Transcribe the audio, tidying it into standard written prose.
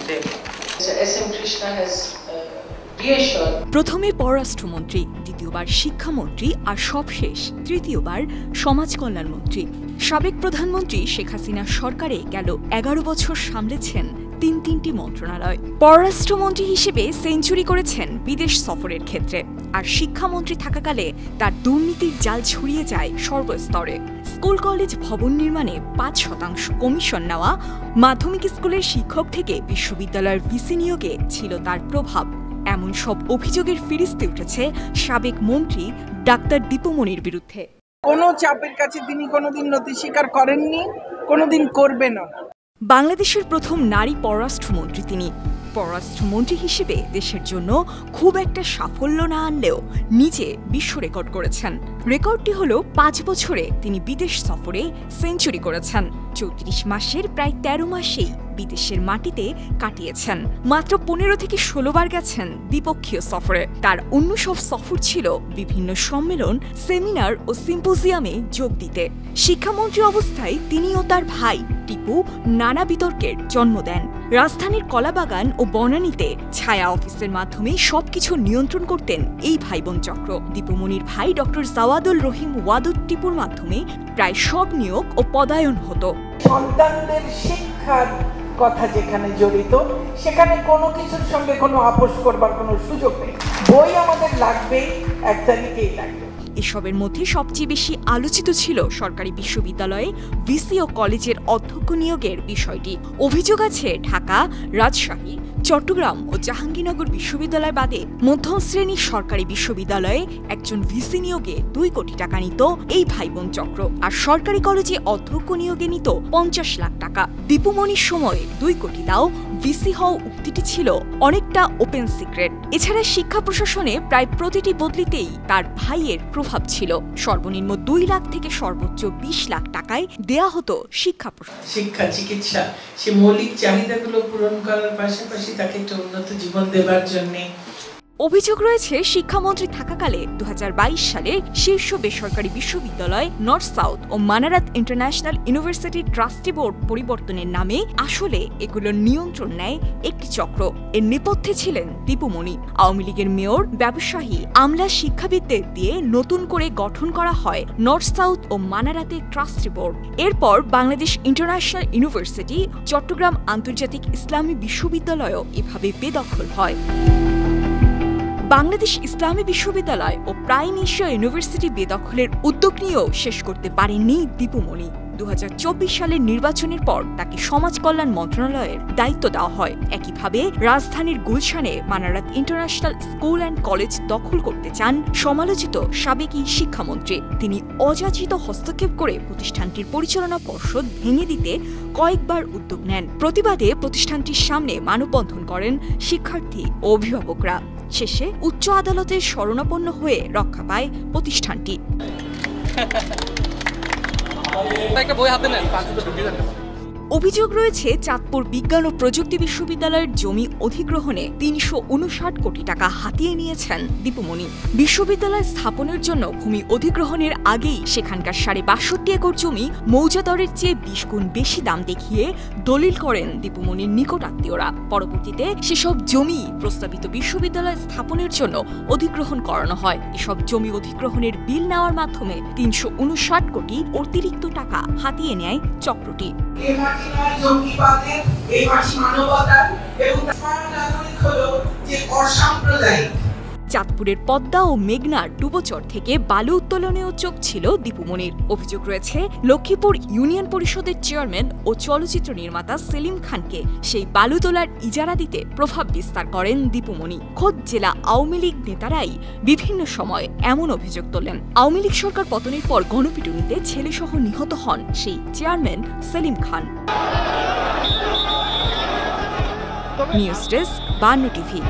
them. SM Krishna has reassured. প্রথমে পররাষ্ট্রমন্ত্রী, দ্বিতীয়বার শিক্ষামন্ত্রী আর সবশেষ তৃতীয়বার সমাজ কল্যাণমন্ত্রী। সাবেক প্রধানমন্ত্রী শেখ হাসিনা সরকারে গেল 11 বছর সামলেছেন তিনটি মন্ত্রণালয়। পররাষ্ট্রমন্ত্রী হিসেবে সেঞ্চুরি করেছেন বিদেশ সফরের ক্ষেত্রে, আর শিক্ষামন্ত্রী থাকাকালে তার দুর্নীতির জাল ছড়িয়ে যায় সর্বস্তরে। স্কুল কলেজ ভবন নির্মাণে 5% কমিশন নেওয়া, মাধ্যমিক স্কুলের শিক্ষক থেকে বিশ্ববিদ্যালয়ের ভিসি নিয়োগে ছিল তার প্রভাব। এমন সব অভিযোগের ফিরিস্তে উঠেছে সাবেক মন্ত্রী ডাক্তার দীপুমনির বিরুদ্ধে। কোনো চাপের কাছে তিনি কোনোদিন নতি স্বীকার করেননি, কোনোদিন করবেনও না। বাংলাদেশের প্রথম নারী পররাষ্ট্রমন্ত্রী তিনি। পররাষ্ট্রমন্ত্রী হিসেবে দেশের জন্য খুব একটা সাফল্য না আনলেও নিজে বিশ্ব রেকর্ড করেছেন। রেকর্ডটি হলো 5 বছরে তিনি বিদেশ সফরে সেঞ্চুরি করেছেন। 34 মাসের প্রায় 13 মাসেই বিদেশের মাটিতে কাটিয়েছেন। মাত্র 15 থেকে 16 বার গেছেন দ্বিপক্ষীয় সফরে। তার অন্য সব সফর ছিল বিভিন্ন সম্মেলন, সেমিনার ও সিম্পোজিয়ামে যোগ দিতে। শিক্ষামন্ত্রী অবস্থায় তিনি ও তার ভাই টিপু নানা বিতর্কের জন্ম দেন। রাজধানীর কলাবাগান ও বনানীতে ছায়া অফিসের মাধ্যমে সবকিছু নিয়ন্ত্রণ করতেন এই ভাই বোন চক্র। দীপুমনির ভাই ডক্টর জাওয়াদুল রহিম ওয়াদুদ টিপুর মাধ্যমে প্রায় সব নিয়োগ ও পদায়ন হতো। সন্তানদের শিক্ষার কথা যেখানে জড়িত, সেখানে কোনো কিছুর সঙ্গে কোনো আপোষ করবার কোনো সুযোগ নেই। বই আমাদের লাগবেই, 1 তারিখেই লাগবে। এসবের মধ্যে সবচেয়ে বেশি আলোচিত ছিল সরকারি বিশ্ববিদ্যালয়ে ভিসি ও কলেজের অধ্যক্ষ নিয়োগের বিষয়টি। অভিযোগ আছে ঢাকা, রাজশাহী, চট্টগ্রাম ও জাহাঙ্গীরনগর বিশ্ববিদ্যালয় বাদে মধ্যম শ্রেণীর সরকারি বিশ্ববিদ্যালয়ে একজন ভিসি নিয়োগে 2 কোটি টাকা নিত এই ভাই বোন চক্র, আর সরকারি কলেজে অধ্যক্ষ নিয়োগে নিত 50 লাখ টাকা। দীপুমনির সময় 2 কোটি দাও, ভিসি হও উক্তিটি ছিল অনেকটা ওপেন সিক্রেট। এছাড়া শিক্ষা প্রশাসনে প্রায় প্রতিটি বদলিতেই তার ভাইয়ের প্রভাব ছিল। সর্বনিম্ন 2 লাখ থেকে সর্বোচ্চ 20 লাখ টাকায় দেয়া হতো শিক্ষা চিকিৎসা, সে মৌলিক চাহিদাগুলো পূরণ করার পাশাপাশি তাকে একটা উন্নত জীবন দেবার জন্য। অভিযোগ রয়েছে শিক্ষামন্ত্রী থাকাকালে 2022 সালে শীর্ষ বেসরকারি বিশ্ববিদ্যালয় নর্থ সাউথ ও মানারাত ইন্টারন্যাশনাল ইউনিভার্সিটির ট্রাস্টি বোর্ড পরিবর্তনের নামে আসলে এগুলোর নিয়ন্ত্রণ নেয় একটি চক্র। এর নেপথ্যে ছিলেন দীপুমনি। আওয়ামী লীগের মেয়র, ব্যবসায়ী, আমলা, শিক্ষাবিদদের দিয়ে নতুন করে গঠন করা হয় নর্থ সাউথ ও মানারাতের ট্রাস্টি বোর্ড। এরপর বাংলাদেশ ইন্টারন্যাশনাল ইউনিভার্সিটি, চট্টগ্রাম আন্তর্জাতিক ইসলামী বিশ্ববিদ্যালয়ও এভাবে বেদখল হয়। বাংলাদেশ ইসলামী বিশ্ববিদ্যালয় ও প্রাইম এশিয়া ইউনিভার্সিটি বেদখলের উদ্যোগ নিয়েও শেষ করতে পারেননি দীপুমনি। 2024 সালের নির্বাচনের পর তাকে সমাজ কল্যাণ মন্ত্রণালয়ের দায়িত্ব দেওয়া হয়। একইভাবে রাজধানীর গুলশানে Manarat international school and college দখল করতে চান সমালোচিত সাবেক শিক্ষামন্ত্রী। তিনি অযাচিত হস্তক্ষেপ করে প্রতিষ্ঠানটির পরিচালনা পর্ষদ ভেঙে দিতে কয়েকবার উদ্যোগ নেন। প্রতিবাদে প্রতিষ্ঠানটির সামনে মানববন্ধন করেন শিক্ষার্থী ও অভিভাবকরা। শেষে উচ্চ আদালতের শরণাপন্ন হয়ে রক্ষা পায় প্রতিষ্ঠানটি। অভিযোগ রয়েছে চাঁদপুর বিজ্ঞান ও প্রযুক্তি বিশ্ববিদ্যালয়ের জমি অধিগ্রহণে 359 কোটি টাকা হাতিয়ে নিয়েছেন দীপুমনি। বিশ্ববিদ্যালয় স্থাপনের জন্য ভূমি অধিগ্রহণের আগেই সেখানকার 62.5 একর জমি মৌজাদরের চেয়ে 20 গুণ বেশি দাম দেখিয়ে দলিল করেন দীপুমনির নিকট আত্মীয়রা। পরবর্তীতে সেসব জমি প্রস্তাবিত বিশ্ববিদ্যালয় স্থাপনের জন্য অধিগ্রহণ করানো হয়। এসব জমি অধিগ্রহণের বিল নেওয়ার মাধ্যমে 359 কোটি অতিরিক্ত টাকা হাতিয়ে নেয় চক্রটি। চাঁদপুরের পদ্মা ও মেঘনার ডুবোচর থেকে বালু উত্তোলনেও চোখ ছিল দীপুমনির। অভিযোগ রয়েছে লক্ষ্মীপুর ইউনিয়ন পরিষদের চেয়ারম্যান ও চলচ্চিত্র নির্মাতা সেলিম খানকে সেই বালু তোলার ইজারা দিতে প্রভাব বিস্তার করেন দীপুমনি। খোদ জেলা আওয়ামী লীগ নেতারাই বিভিন্ন সময় এমন অভিযোগ তোলেন। আওয়ামী লীগ সরকার পতনের পর গণপিটুনিতে ছেলেসহ নিহত হন সেই chairman Selim Khan. News desk, 52 TV.